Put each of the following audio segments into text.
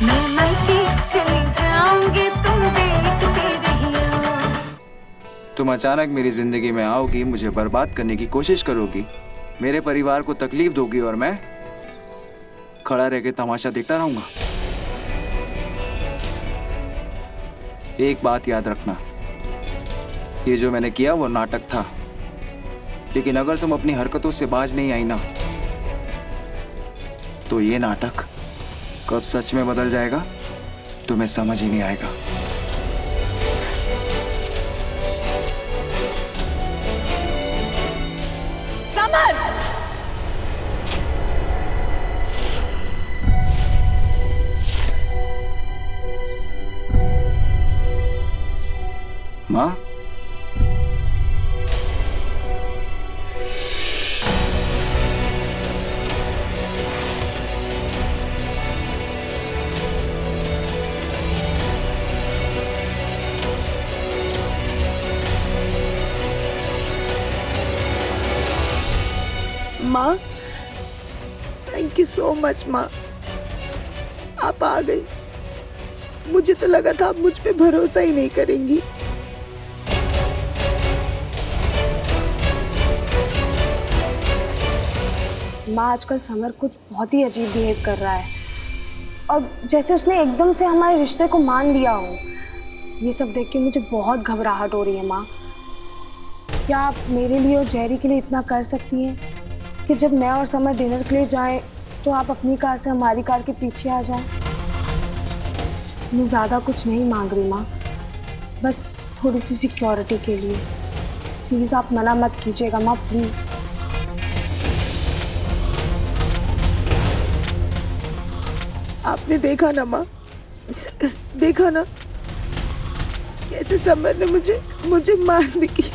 मैं मायके चली जाऊंगी, तुम देखते रहियो। तुम अचानक मेरी जिंदगी में आओगी, मुझे बर्बाद करने की कोशिश करोगी, मेरे परिवार को तकलीफ दोगी और मैं खड़ा रह के तमाशा देखता रहूंगा। एक बात याद रखना, ये जो मैंने किया वो नाटक था, लेकिन अगर तुम अपनी हरकतों से बाज नहीं आई ना, तो ये नाटक कब सच में बदल जाएगा तुम्हें समझ ही नहीं आएगा। समर! माँ, माँ, थैंक यू सो मच माँ, आप आ गई। मुझे तो लगा था आप मुझ पे भरोसा ही नहीं करेंगी। माँ, आजकल समर कुछ बहुत ही अजीब बिहेव कर रहा है और जैसे उसने एकदम से हमारे रिश्ते को मान लिया हो। ये सब देख के मुझे बहुत घबराहट हो रही है माँ। क्या आप मेरे लिए और जेरी के लिए इतना कर सकती हैं कि जब मैं और समर डिनर के लिए जाएं तो आप अपनी कार से हमारी कार के पीछे आ जाएं? मैं ज़्यादा कुछ नहीं मांग रही माँ, बस थोड़ी सी सिक्योरिटी के लिए। प्लीज़ आप मना मत कीजिएगा माँ, प्लीज़। आपने देखा ना माँ, देखा ना कैसे समर ने मुझे मारने की।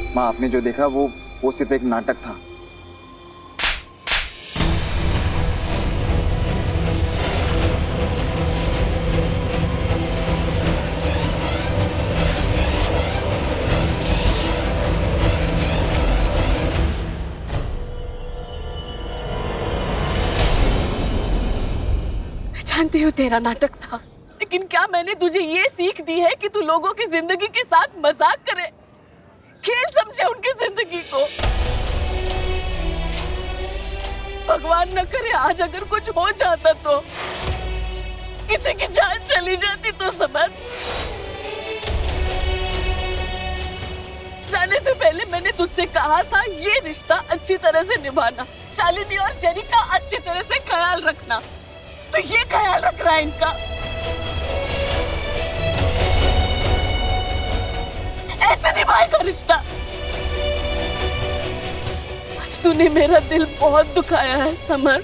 माँ, आपने जो देखा वो सिर्फ एक नाटक था। जानती हूँ तेरा नाटक था, लेकिन क्या मैंने तुझे ये सीख दी है कि तू लोगों की जिंदगी के साथ मजाक करे, खेल समझे उनकी जिंदगी को। भगवान न करे आज अगर कुछ हो जाता तो, किसी की जान चली जाती तो समर। जाने से पहले मैंने तुझसे कहा था ये रिश्ता अच्छी तरह से निभाना, शालिनी और जेरी का अच्छी तरह से ख्याल रखना, तो ये ख्याल रख रहा है इनका। ऐसे निभाएगा रिश्ता। आज तूने मेरा दिल बहुत दुखाया है समर,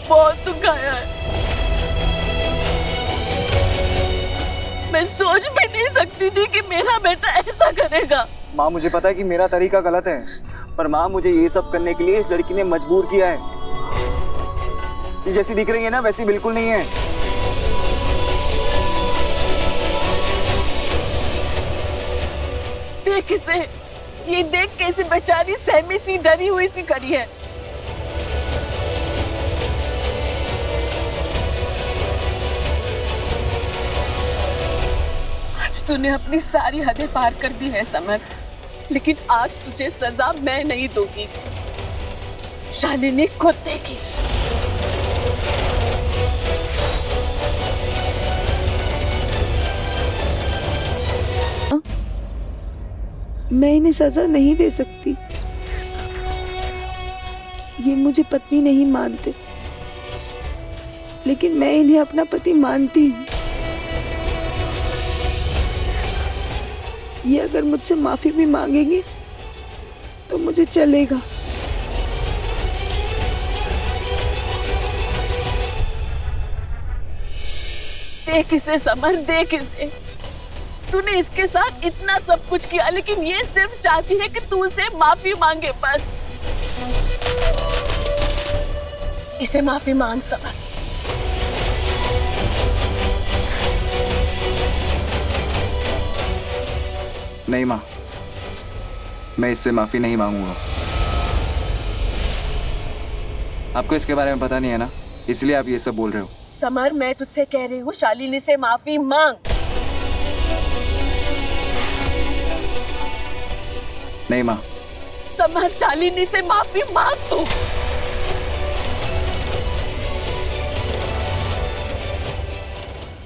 बहुत दुखाया है। मैं सोच भी नहीं सकती थी कि मेरा बेटा ऐसा करेगा। माँ, मुझे पता है कि मेरा तरीका गलत है, पर माँ मुझे ये सब करने के लिए इस लड़की ने मजबूर किया है। ये जैसी दिख रही है ना वैसी बिल्कुल नहीं है। देख इसे, ये देख कैसी बेचारी सहमी सी डरी हुई सी खड़ी है। आज तूने अपनी सारी हदें पार कर दी है समर, लेकिन आज तुझे सजा मैं नहीं दूंगी, शालिनी खुद देगी। मैं इन्हें सजा नहीं दे सकती, ये मुझे पत्नी नहीं मानते, लेकिन मैं इन्हें अपना पति मानती हूँ। ये अगर मुझसे माफी भी मांगेंगे तो मुझे चलेगा। देख इसे समर, देख इसे, तूने इसके साथ इतना सब कुछ किया, लेकिन ये सिर्फ चाहती है कि तू उसे माफी मांगे बस। इसे माफी मांग समर। नहीं माँ, मैं इससे माफी नहीं मांगूंगा। आपको इसके बारे में पता नहीं है ना, इसलिए आप ये सब बोल रहे हो। समर, मैं तुझसे कह रही हूँ शालिनी से माफी मांग। नहीं माँ। समर, शालिनी से माफी मांग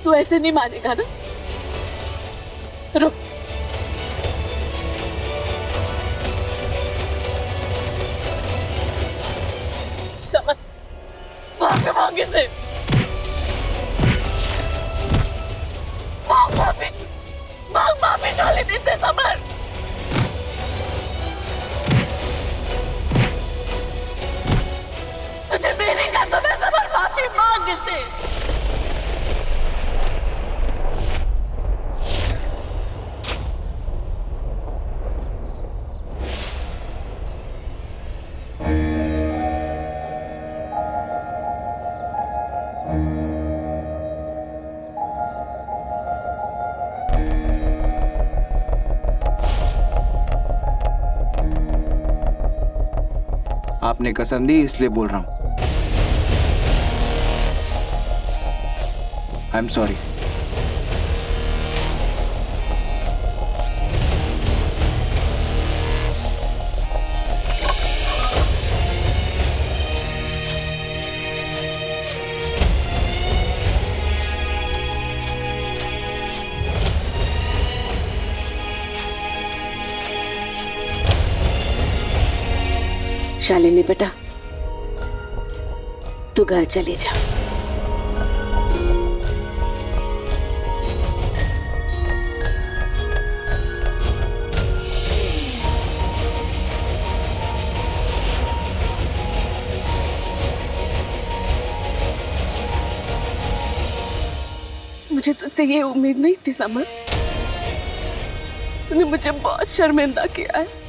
तू ऐसे नहीं मानेगा ना? रुक। समर, माफी मांगे से मांग माफी शालिनी से। समर, तुझे मेरी कसम है समर, माफी मांग इसे। आपने कसम दी इसलिए बोल रहा हूं। I am sorry. शालिनी बेटा, तू घर चली जा। मुझे तुझसे ये उम्मीद नहीं थी समर। तूने मुझे बहुत शर्मिंदा किया है।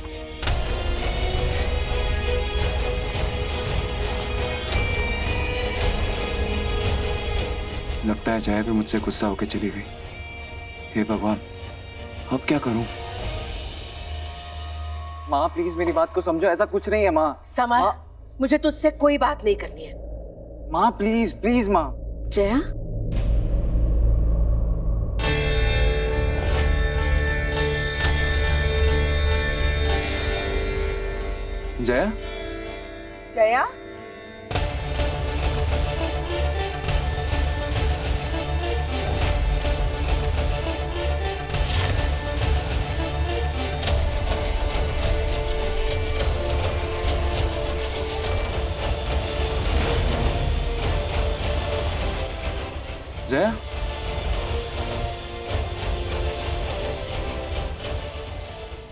लगता है जया भी मुझसे गुस्सा होकर चली गई। हे भगवान, अब क्या करूं? माँ प्लीज मेरी बात को समझो, ऐसा कुछ नहीं है माँ। समर, मुझे तुझसे कोई बात नहीं करनी है। माँ प्लीज प्लीज माँ। जया, जया, जया, जया,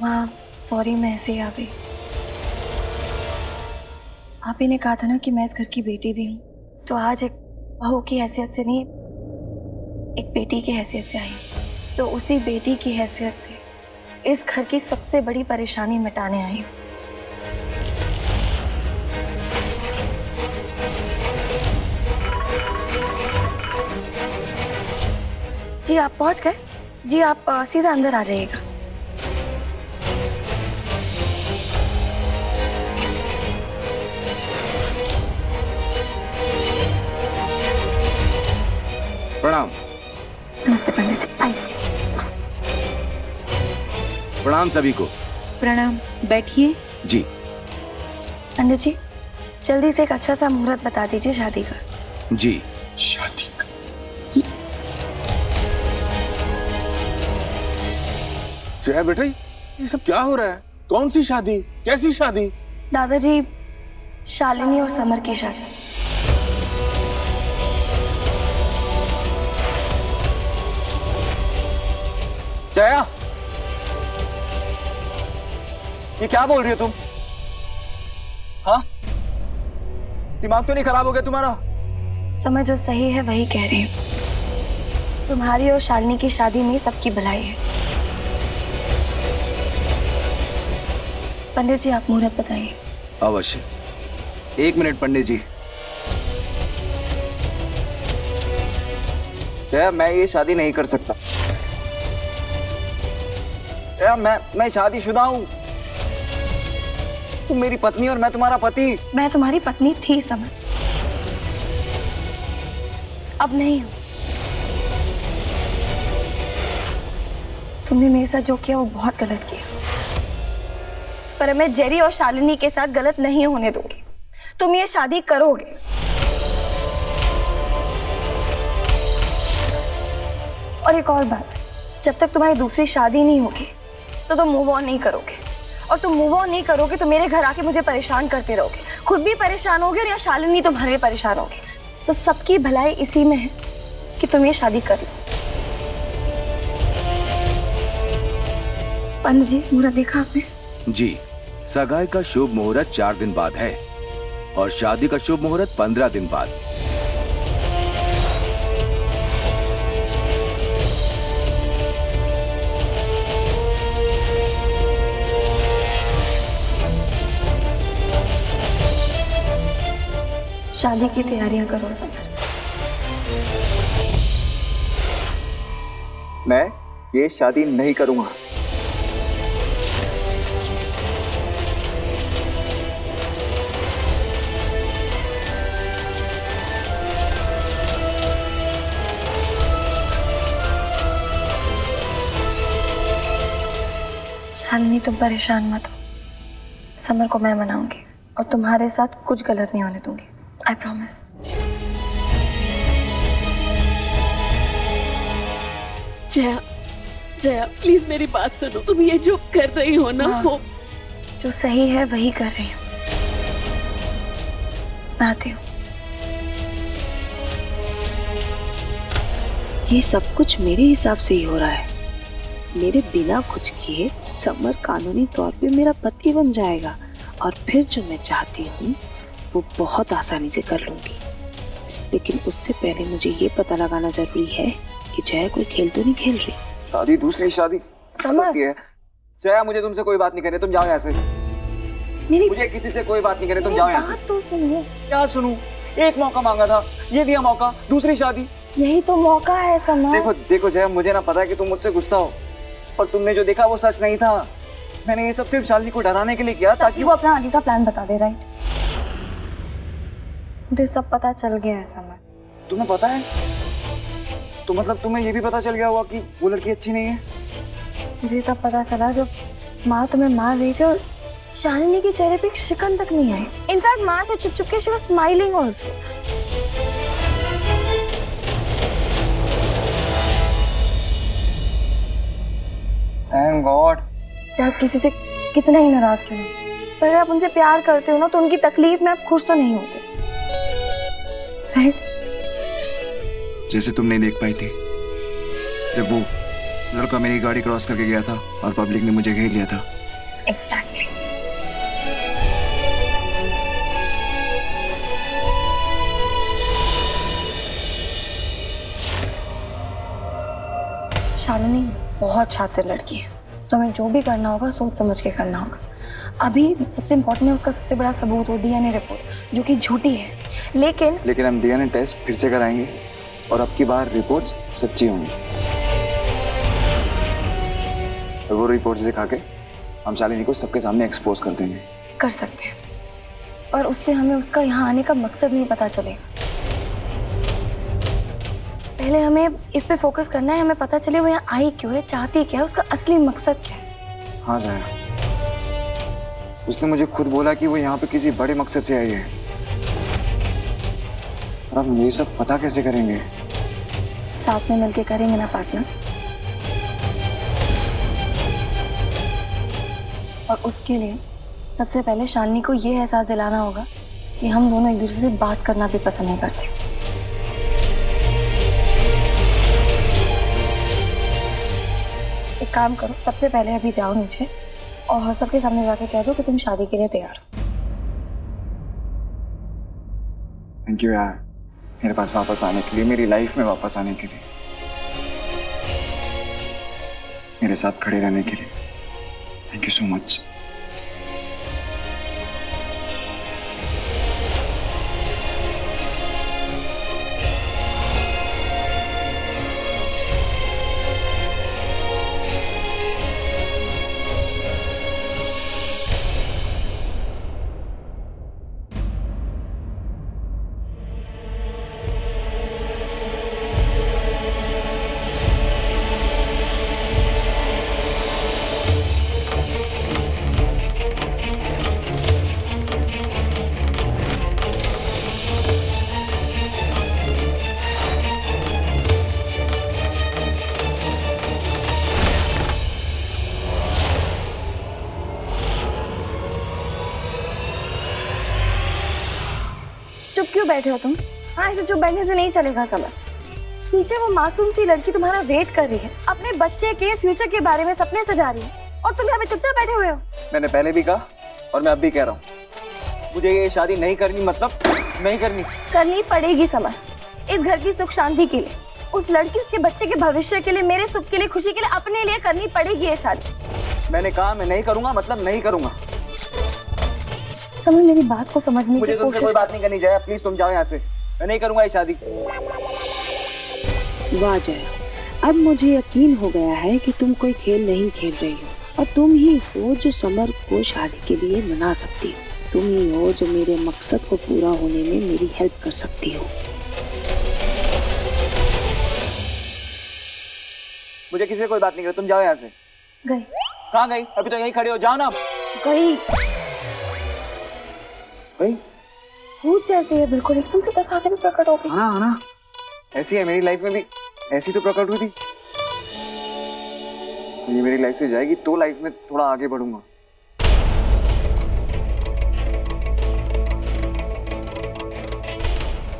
माँ सॉरी, मैं ऐसे ही आ गई। आप ही ने कहा था ना कि मैं इस घर की बेटी भी हूँ, तो आज एक बहू की हैसियत से नहीं, एक बेटी की हैसियत से आई हूँ। तो उसी बेटी की हैसियत से इस घर की सबसे बड़ी परेशानी मिटाने आई हूँ। जी आप पहुँच गए? जी आप सीधा अंदर आ जाइएगा। प्रणाम। नमस्ते पंडित जी, आइए। प्रणाम सभी को। प्रणाम, बैठिए। जी पंडित जी, जल्दी से एक अच्छा सा मुहूर्त बता दीजिए शादी का। जी। शादी का जया बेटा, ये सब क्या हो रहा है? कौन सी शादी? कैसी शादी? दादाजी, शालिनी और समर की शादी। जया, ये क्या बोल रही हो तुम? हाँ, दिमाग तो नहीं खराब हो गया तुम्हारा? समझ जो सही है वही कह रही हूँ। तुम्हारी और शालिनी की शादी में सबकी भलाई है। पंडित जी आप मुहूर्त बताइए। अवश्य। 1 मिनट पंडित जी। जया, मैं ये शादी नहीं कर सकता। जया, मैं शादीशुदा हूँ। तुम मेरी पत्नी और मैं तुम्हारा पति। मैं तुम्हारी पत्नी थी समर, अब नहीं हूं। तुमने मेरे साथ जो किया वो बहुत गलत किया, पर मैं जेरी और शालिनी के साथ गलत नहीं होने दूंगी। तुम ये शादी करोगे। और एक और बात, जब तक तुम्हारी दूसरी शादी नहीं होगी तो तुम मूव ऑन नहीं करोगे, और तुम मूव ऑन नहीं करोगे तो मेरे घर आके मुझे परेशान करते रहोगे, खुद भी परेशान होगे और या शालिनी तुम्हारे लिए परेशान होगी। तो सबकी भलाई इसी में है कि तुम ये शादी कर लो। पंडित जी, मुहूर्त देखा आपने? जी, सगाई का शुभ मुहूर्त 4 दिन बाद है और शादी का शुभ मुहूर्त 15 दिन बाद। शादी की तैयारियां करो समर। मैं ये शादी नहीं करूंगा। शालिनी, तुम परेशान मत हो। समर को मैं मनाऊंगी और तुम्हारे साथ कुछ गलत नहीं होने दूंगी। I promise. Jaya, Jaya please मेरी बात सुनो। तुम ये जो कर रही हो ना, वो जो सही है वही कर रही हूँ। मैं आती हूँ। ये सब कुछ मेरे हिसाब से ही हो रहा है। मेरे बिना कुछ किए समर कानूनी तौर पे मेरा पति बन जाएगा और फिर जो मैं चाहती हूँ वो बहुत आसानी से कर लूंगी। लेकिन उससे पहले मुझे ये पता लगाना जरूरी है कि जया कोई खेल तो नहीं खेल रही। शादी, दूसरी शादी समर। होती है। जया, मुझे तुमसे कोई बात नहीं करनी, तुम जाओ यहाँ से। मेरी मुझे किसी से कोई बात नहीं करनी, तुम जाओ यहाँ से। बात तो सुनो। क्या सुनूं? एक मौका मांगा था, ये दिया मौका, दूसरी शादी। यही तो मौका है समर। देखो देखो जया, मुझे ना पता है कि तुम मुझसे गुस्सा हो, पर तुमने जो देखा वो सच नहीं था। मैंने ये सब सिर्फ शालिनी को डराने के लिए किया ताकि वो अपना आगे का प्लान बता दे। राइट, मुझे सब पता चल गया है समर। तुम्हें पता है? तो मतलब तुम्हें ये भी पता चल गया हुआ कि वो लड़की अच्छी नहीं है? मुझे तब पता चला जब माँ तुम्हें मार रही थी और शालिनी के चेहरे पे एक शिकन तक नहीं आई। इनफैक्ट माँ से चुप चुप के she was smiling also. Thank God. चाहे आप किसी से कितना ही नाराज क्यों हो, पर अगर आप उनसे प्यार करते हो ना तो उनकी तकलीफ में आप खुश तो नहीं होते। राइट? जैसे तुम नहीं देख पाई थी जब वो लड़का मेरी गाड़ी क्रॉस करके गया था और पब्लिक ने मुझे घेर लिया था। एग्जैक्टली। शालिनी बहुत शातिर लड़की है, तो हमें जो भी करना होगा सोच समझ के करना होगा। अभी सबसे इम्पोर्टेंट है उसका सबसे बड़ा सबूत हो डीएनए रिपोर्ट, जो कि झूठी है। लेकिन हम डीएनए टेस्ट फिर से कराएंगे और अब की बार रिपोर्ट्स सच्ची होंगी। और वो रिपोर्ट्स दिखा के हम शालिनी को सबके सामने एक्सपोज कर देंगे। कर सकते हैं, और उससे हमें उसका यहाँ आने का मकसद नहीं पता चलेगा। पहले हमें इस पे फोकस करना है, हमें पता चले वो यहाँ आई क्यों है, चाहती क्या है, उसका असली मकसद क्या है। हाँ जया, उसने मुझे खुद बोला कि वो यहाँ पे किसी बड़े मकसद से आई है। और हम ये सब पता कैसे करेंगे? साथ में मिलके करेंगे ना पार्टनर। और उसके लिए सबसे पहले शालिनी को ये एहसास दिलाना होगा कि हम दोनों एक दूसरे से बात करना भी पसंद नहीं करते। एक काम करो, सबसे पहले अभी जाओ नीचे और सबके सामने जाके कह दो कि तुम शादी के लिए तैयार हो। थैंक यू यार, मेरे पास वापस आने के लिए, मेरी लाइफ में वापस आने के लिए, मेरे साथ खड़े रहने के लिए। Thank you so much. क्यों बैठे हो तुम? हाँ, ऐसे चुप बैठने से नहीं चलेगा समर। नीचे वो मासूम सी लड़की तुम्हारा वेट कर रही है, अपने बच्चे के फ्यूचर के बारे में सपने सजा रही है, और तुम यहाँ पे चुपचाप बैठे हुए हो। मैंने पहले भी कहा और मैं अब भी कह रहा हूँ, मुझे ये शादी नहीं करनी, मतलब नहीं करनी। करनी पड़ेगी समर, इस घर की सुख शांति के लिए, उस लड़की उसके बच्चे के भविष्य के लिए, मेरे सुख के लिए, खुशी के लिए, अपने लिए करनी पड़ेगी ये शादी। मैंने कहा मैं नहीं करूंगा, मतलब नहीं करूंगा। समर, मेरी बात को समझने की मुझे तुमसे कोशिश। कोई बात नहीं करनी जया, प्लीज तुम जाओ यहाँ से। मैं नहीं करूंगा ये शादी। वाह जया, अब मुझे यकीन हो गया है कि तुम कोई खेल नहीं खेल रही हो, और तुम ही हो जो समर को शादी के लिए मना सकती हो। तुम ही हो जो मेरे मकसद को पूरा होने में मेरी हेल्प कर सकती हो। मुझे किसी से कोई बात नहीं कर, तुम जाओ यहाँ से। गई? कहाँ गई? अभी तो यहीं खड़े हो, जाओ ना। गई? गई? भूत जैसी है बिल्कुल, एकदम से दरवाजे में प्रकट हो गई। हाँ ना, ऐसी है मेरी लाइफ में भी, ऐसी तो प्रकट हुई थी। ये मेरी लाइफ से जाएगी तो लाइफ में थोड़ा आगे बढ़ूंगा।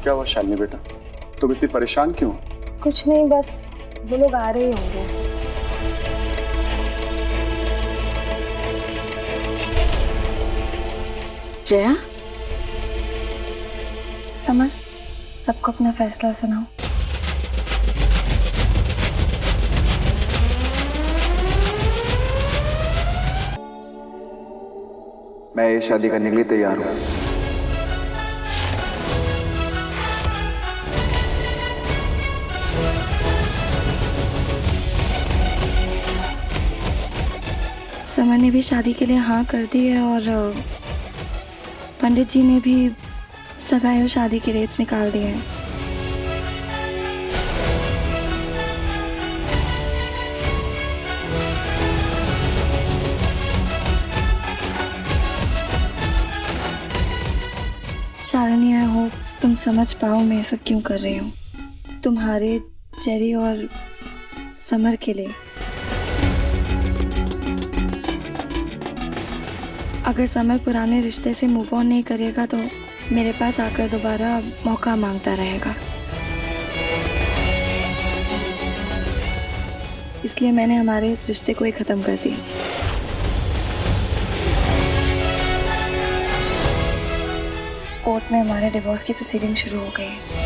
क्या हुआ शालिनी बेटा, तुम इतनी परेशान क्यों? कुछ नहीं, बस वो लोग आ रहे होंगे। जया, समर, सबको अपना फैसला सुनाओ। मैं ये शादी करने के लिए तैयार हूँ। समर ने भी शादी के लिए हाँ कर दी है, और पंडित जी ने भी सगाई और शादी के रेट्स निकाल दिए हैं। शालिनी, आई होप तुम समझ पाओ मैं सब क्यों कर रही हूँ, तुम्हारे, जेरी और समर के लिए। अगर समर पुराने रिश्ते से मूव ऑन नहीं करेगा तो मेरे पास आकर दोबारा मौका मांगता रहेगा। इसलिए मैंने हमारे इस रिश्ते को ही खत्म कर दिया। कोर्ट में हमारे डिवोर्स की प्रोसीडिंग शुरू हो गई है।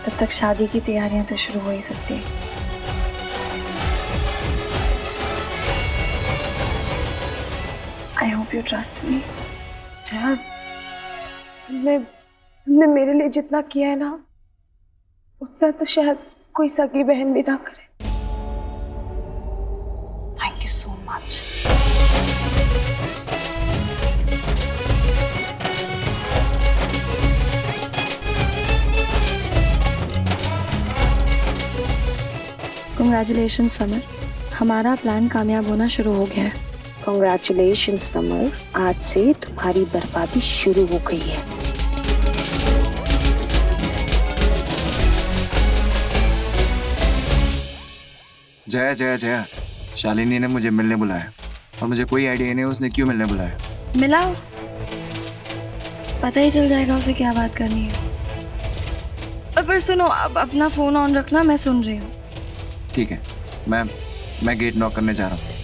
तब तक शादी की तैयारियां तो शुरू हो ही सकती है। I hope you trust me. Jaya, तुमने मेरे लिए जितना किया है ना, उतना तो शायद कोई सगी बहन भी ना करे। Thank you so much. Congratulation summer, हमारा प्लान कामयाब होना शुरू हो गया है। कॉन्ग्रेचुलेशन समर, आज से तुम्हारी बर्बादी शुरू हो गई है। जया जया जया, शालिनी ने मुझे मिलने बुलाया और मुझे कोई आइडिया नहीं उसने क्यों मिलने बुलाया। मिलाओ, पता ही चल जाएगा उसे क्या बात करनी है। और फिर सुनो, अब अपना फोन ऑन रखना, मैं सुन रही हूँ। ठीक है, मैं गेट नॉक करने जा रहा हूँ।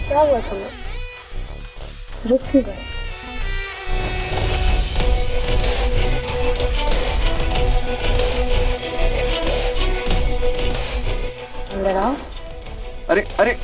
क्या हुआ समर, रुक क्यों गए? अंदर आओ। अरे अरे